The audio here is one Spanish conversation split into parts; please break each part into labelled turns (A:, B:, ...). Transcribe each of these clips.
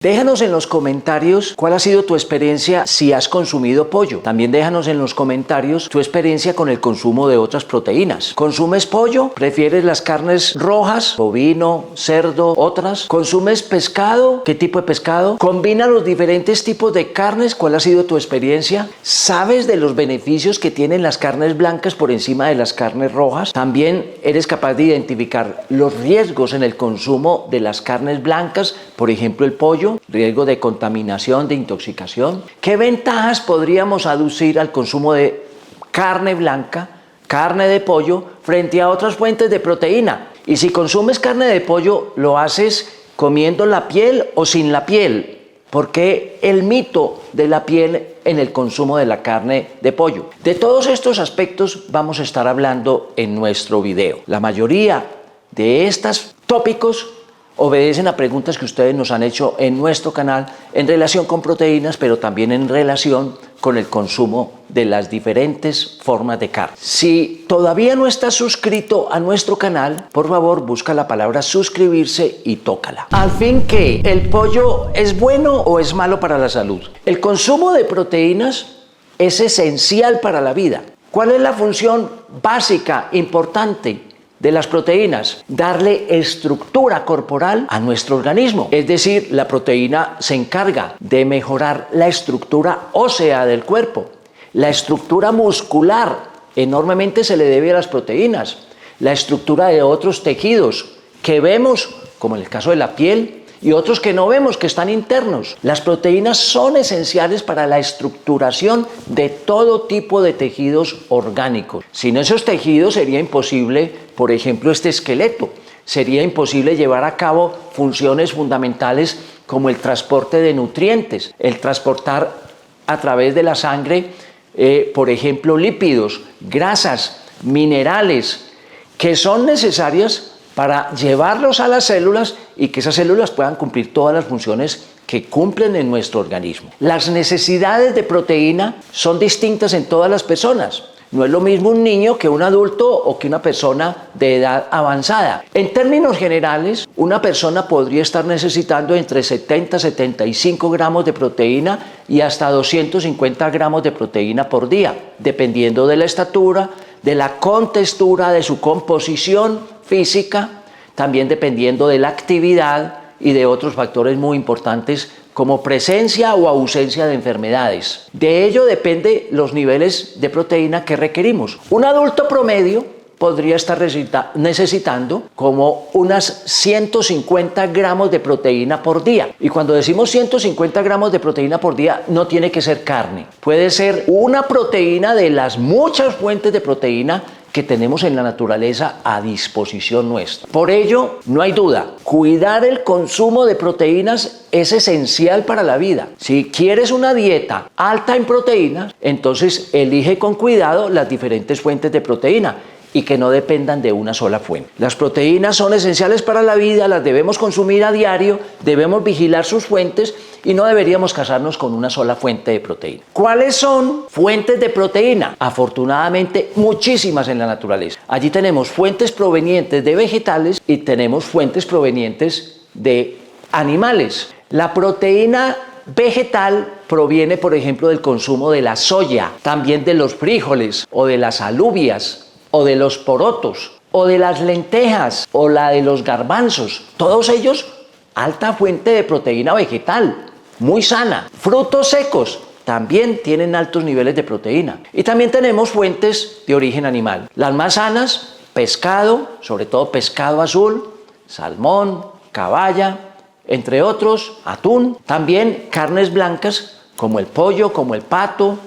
A: Déjanos en los comentarios cuál ha sido tu experiencia si has consumido pollo. También déjanos en los comentarios tu experiencia con el consumo de otras proteínas. ¿Consumes pollo? ¿Prefieres las carnes rojas? Bovino, cerdo, otras. ¿Consumes pescado? ¿Qué tipo de pescado? ¿Combina los diferentes tipos de carnes? ¿Cuál ha sido tu experiencia? ¿Sabes de los beneficios que tienen las carnes blancas por encima de las carnes rojas? También eres capaz de identificar los riesgos en el consumo de las carnes blancas, por ejemplo el pollo, riesgo de contaminación, de intoxicación. ¿Qué ventajas podríamos aducir al consumo de carne blanca, carne de pollo, frente a otras fuentes de proteína? Y si consumes carne de pollo, ¿lo haces comiendo la piel o sin la piel? ¿Por qué el mito de la piel en el consumo de la carne de pollo? De todos estos aspectos vamos a estar hablando en nuestro video. La mayoría de estos tópicos obedecen a preguntas que ustedes nos han hecho en nuestro canal en relación con proteínas, pero también en relación con el consumo de las diferentes formas de carne. Si todavía no estás suscrito a nuestro canal, por favor busca la palabra suscribirse y tócala. Al fin, ¿qué? ¿El pollo es bueno o es malo para la salud? El consumo de proteínas es esencial para la vida. ¿Cuál es la función básica, importante de las proteínas? Darle estructura corporal a nuestro organismo. Es decir, la proteína se encarga de mejorar la estructura ósea del cuerpo. La estructura muscular enormemente se le debe a las proteínas. La estructura de otros tejidos que vemos, como en el caso de la piel, y otros que no vemos, que están internos. Las proteínas son esenciales para la estructuración de todo tipo de tejidos orgánicos. Sin esos tejidos sería imposible, por ejemplo, este esqueleto. Sería imposible llevar a cabo funciones fundamentales como el transporte de nutrientes, el transportar a través de la sangre, por ejemplo, lípidos, grasas, minerales, que son necesarias para llevarlos a las células y que esas células puedan cumplir todas las funciones que cumplen en nuestro organismo. Las necesidades de proteína son distintas en todas las personas. No es lo mismo un niño que un adulto o que una persona de edad avanzada. En términos generales, una persona podría estar necesitando entre 70 y 75 gramos de proteína y hasta 250 gramos de proteína por día, dependiendo de la estatura, de la contextura, de su composición física, también dependiendo de la actividad y de otros factores muy importantes como presencia o ausencia de enfermedades. De ello depende los niveles de proteína que requerimos. Un adulto promedio podría estar necesitando como unas 150 gramos de proteína por día. Y cuando decimos 150 gramos de proteína por día, no tiene que ser carne. Puede ser una proteína de las muchas fuentes de proteína que tenemos en la naturaleza a disposición nuestra. Por ello, no hay duda, cuidar el consumo de proteínas es esencial para la vida. Si quieres una dieta alta en proteínas, entonces elige con cuidado las diferentes fuentes de proteína y que no dependan de una sola fuente. Las proteínas son esenciales para la vida, las debemos consumir a diario, debemos vigilar sus fuentes y no deberíamos casarnos con una sola fuente de proteína. ¿Cuáles son fuentes de proteína? Afortunadamente, muchísimas en la naturaleza. Allí tenemos fuentes provenientes de vegetales y tenemos fuentes provenientes de animales. La proteína vegetal proviene, por ejemplo, del consumo de la soya, también de los frijoles o de las alubias, o de los porotos, o de las lentejas, o la de los garbanzos. Todos ellos, alta fuente de proteína vegetal, muy sana. Frutos secos también tienen altos niveles de proteína. Y también tenemos fuentes de origen animal. Las más sanas, pescado, sobre todo pescado azul, salmón, caballa, entre otros, atún. También carnes blancas, como el pollo, como el pato,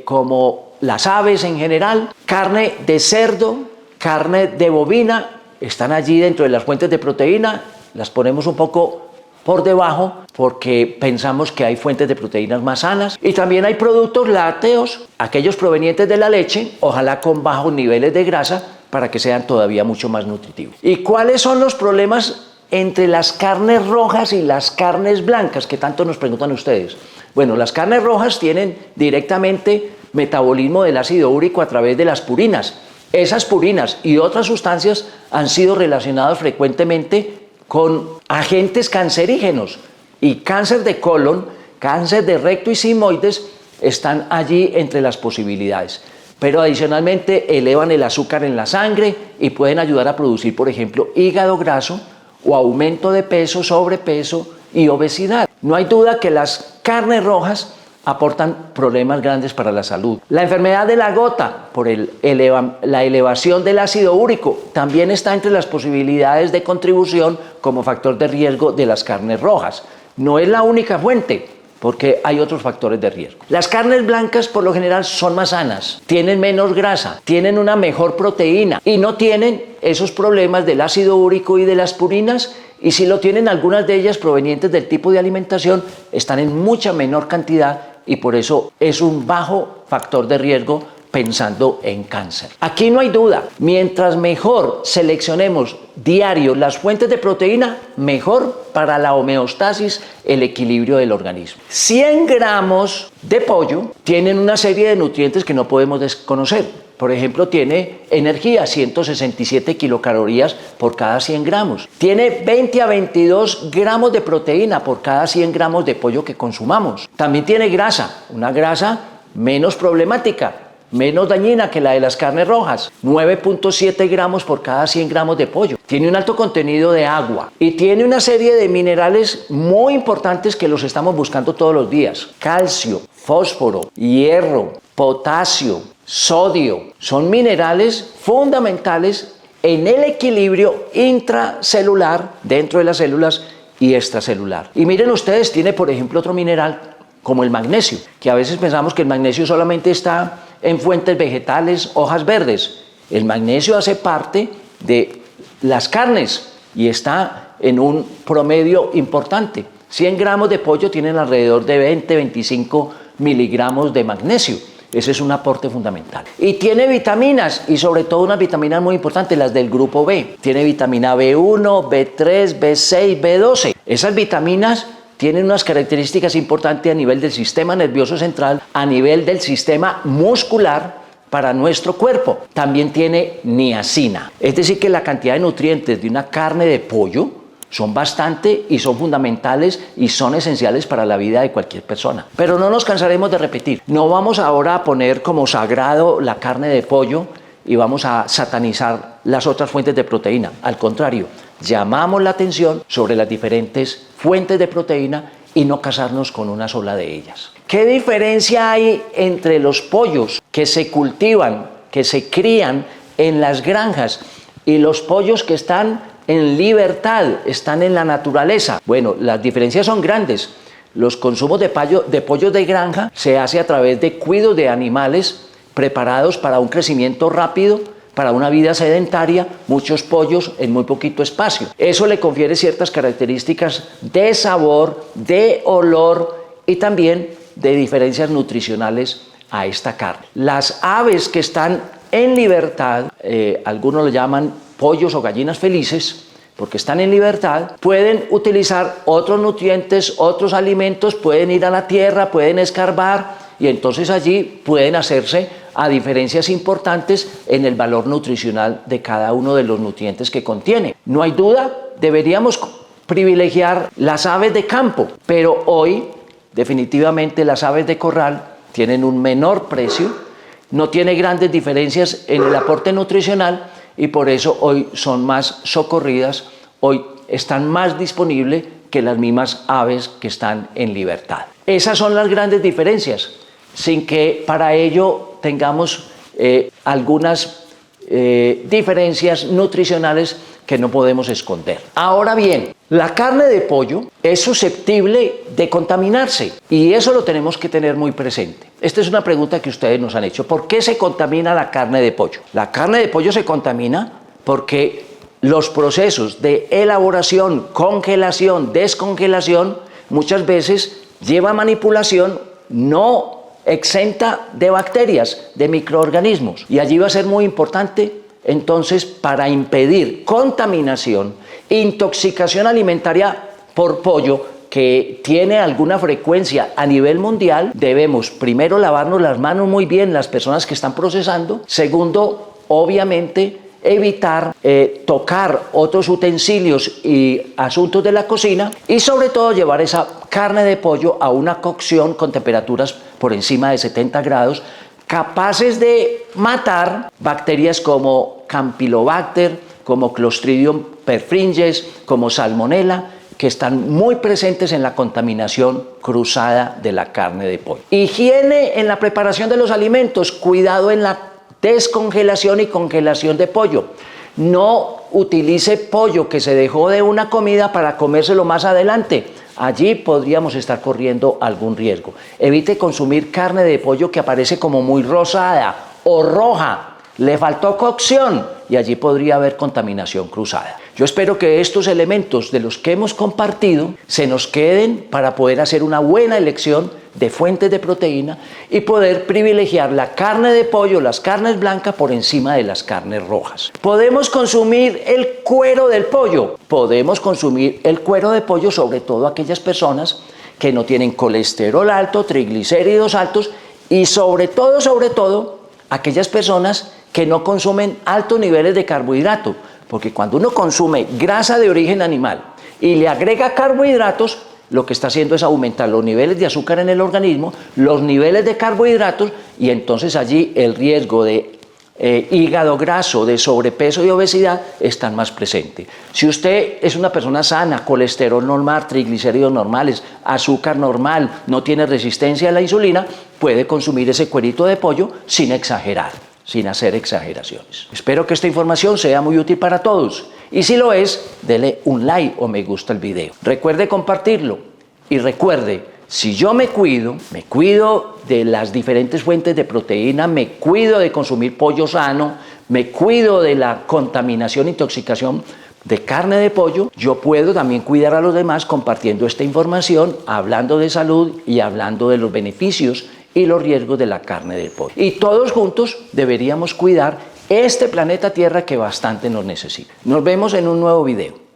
A: como las aves en general, carne de cerdo, carne de bovina, están allí dentro de las fuentes de proteína, las ponemos un poco por debajo porque pensamos que hay fuentes de proteínas más sanas. Y también hay productos lácteos, aquellos provenientes de la leche, ojalá con bajos niveles de grasa para que sean todavía mucho más nutritivos. ¿Y cuáles son los problemas entre las carnes rojas y las carnes blancas que tanto nos preguntan ustedes? Bueno, las carnes rojas tienen directamente metabolismo del ácido úrico a través de las purinas. Esas purinas y otras sustancias han sido relacionadas frecuentemente con agentes cancerígenos Y cáncer de colon, cáncer de recto y sigmoides están allí entre las posibilidades. Pero adicionalmente elevan el azúcar en la sangre y pueden ayudar a producir, por ejemplo, hígado graso o aumento de peso, sobrepeso y obesidad. No hay duda que las carnes rojas aportan problemas grandes para la salud. La enfermedad de la gota por la elevación del ácido úrico también está entre las posibilidades de contribución como factor de riesgo de las carnes rojas. No es la única fuente, porque hay otros factores de riesgo. Las carnes blancas por lo general son más sanas, tienen menos grasa, tienen una mejor proteína y no tienen esos problemas del ácido úrico y de las purinas, y si lo tienen, algunas de ellas provenientes del tipo de alimentación están en mucha menor cantidad y por eso es un bajo factor de riesgo pensando en cáncer. Aquí no hay duda, mientras mejor seleccionemos diario las fuentes de proteína, mejor para la homeostasis, el equilibrio del organismo. 100 gramos de pollo tienen una serie de nutrientes que no podemos desconocer. Por ejemplo, tiene energía, 167 kilocalorías por cada 100 gramos. Tiene 20 a 22 gramos de proteína por cada 100 gramos de pollo que consumamos. También tiene grasa, una grasa menos problemática, menos dañina que la de las carnes rojas, 9.7 gramos por cada 100 gramos de pollo. Tiene un alto contenido de agua y tiene una serie de minerales muy importantes que los estamos buscando todos los días. Calcio, fósforo, hierro, potasio, sodio. Son minerales fundamentales en el equilibrio intracelular dentro de las células y extracelular. Y miren ustedes, tiene por ejemplo otro mineral como el magnesio, que a veces pensamos que el magnesio solamente está en fuentes vegetales, hojas verdes. El magnesio hace parte de las carnes y está en un promedio importante. 100 gramos de pollo tienen alrededor de 20-25 miligramos de magnesio. Ese es un aporte fundamental. Y tiene vitaminas, y sobre todo unas vitaminas muy importantes, las del grupo B. Tiene vitamina B1, B3, B6, B12. Esas vitaminas tienen unas características importantes a nivel del sistema nervioso central, a nivel del sistema muscular para nuestro cuerpo. También tiene niacina. Es decir, que la cantidad de nutrientes de una carne de pollo son bastante y son fundamentales y son esenciales para la vida de cualquier persona. Pero no nos cansaremos de repetir. No vamos ahora a poner como sagrado la carne de pollo y vamos a satanizar las otras fuentes de proteína. Al contrario, llamamos la atención sobre las diferentes fuentes de proteína y no casarnos con una sola de ellas. ¿Qué diferencia hay entre los pollos que se cultivan, que se crían en las granjas y los pollos que están en libertad, están en la naturaleza? Bueno, las diferencias son grandes. Los consumos de pollos de granja se hace a través de cuidados de animales preparados para un crecimiento rápido, para una vida sedentaria, muchos pollos en muy poquito espacio. Eso le confiere ciertas características de sabor, de olor y también de diferencias nutricionales a esta carne. Las aves que están en libertad, algunos lo llaman pollos o gallinas felices, porque están en libertad, pueden utilizar otros nutrientes, otros alimentos, pueden ir a la tierra, pueden escarbar y entonces allí pueden hacerse a diferencias importantes en el valor nutricional de cada uno de los nutrientes que contiene. No hay duda, deberíamos privilegiar las aves de campo, pero hoy definitivamente las aves de corral tienen un menor precio, no tiene grandes diferencias en el aporte nutricional y por eso hoy son más socorridas, hoy están más disponibles que las mismas aves que están en libertad. Esas son las grandes diferencias, sin que para ello tengamos algunas diferencias nutricionales que no podemos esconder. Ahora bien, la carne de pollo es susceptible de contaminarse y eso lo tenemos que tener muy presente. Esta es una pregunta que ustedes nos han hecho. ¿Por qué se contamina la carne de pollo? La carne de pollo se contamina porque los procesos de elaboración, congelación, descongelación, muchas veces lleva manipulación no exenta de bacterias, de microorganismos. Y allí va a ser muy importante, entonces, para impedir contaminación, intoxicación alimentaria por pollo, que tiene alguna frecuencia a nivel mundial, debemos primero lavarnos las manos muy bien las personas que están procesando. Segundo, obviamente, evitar tocar otros utensilios y asuntos de la cocina y sobre todo llevar esa carne de pollo a una cocción con temperaturas por encima de 70 grados capaces de matar bacterias como Campylobacter, como Clostridium perfringens, como Salmonella, que están muy presentes en la contaminación cruzada de la carne de pollo. Higiene en la preparación de los alimentos, cuidado en la descongelación y congelación de pollo. No utilice pollo que se dejó de una comida para comérselo más adelante. Allí podríamos estar corriendo algún riesgo. Evite consumir carne de pollo que aparece como muy rosada o roja. Le faltó cocción y allí podría haber contaminación cruzada. Yo espero que estos elementos de los que hemos compartido se nos queden para poder hacer una buena elección de fuentes de proteína y poder privilegiar la carne de pollo, las carnes blancas por encima de las carnes rojas. ¿Podemos consumir el cuero del pollo? Podemos consumir el cuero de pollo, sobre todo aquellas personas que no tienen colesterol alto, triglicéridos altos y sobre todo, aquellas personas que no consumen altos niveles de carbohidrato, porque cuando uno consume grasa de origen animal y le agrega carbohidratos, lo que está haciendo es aumentar los niveles de azúcar en el organismo, los niveles de carbohidratos y entonces allí el riesgo de hígado graso, de sobrepeso y obesidad están más presentes. Si usted es una persona sana, colesterol normal, triglicéridos normales, azúcar normal, no tiene resistencia a la insulina, puede consumir ese cuerito de pollo sin exagerar, sin hacer exageraciones. Espero que esta información sea muy útil para todos y si lo es, dele un like o me gusta el video. Recuerde compartirlo y recuerde, si yo me cuido de las diferentes fuentes de proteína, me cuido de consumir pollo sano, me cuido de la contaminación e intoxicación de carne de pollo, yo puedo también cuidar a los demás compartiendo esta información, hablando de salud y hablando de los beneficios y los riesgos de la carne del pollo. Y todos juntos deberíamos cuidar este planeta Tierra que bastante nos necesita. Nos vemos en un nuevo video.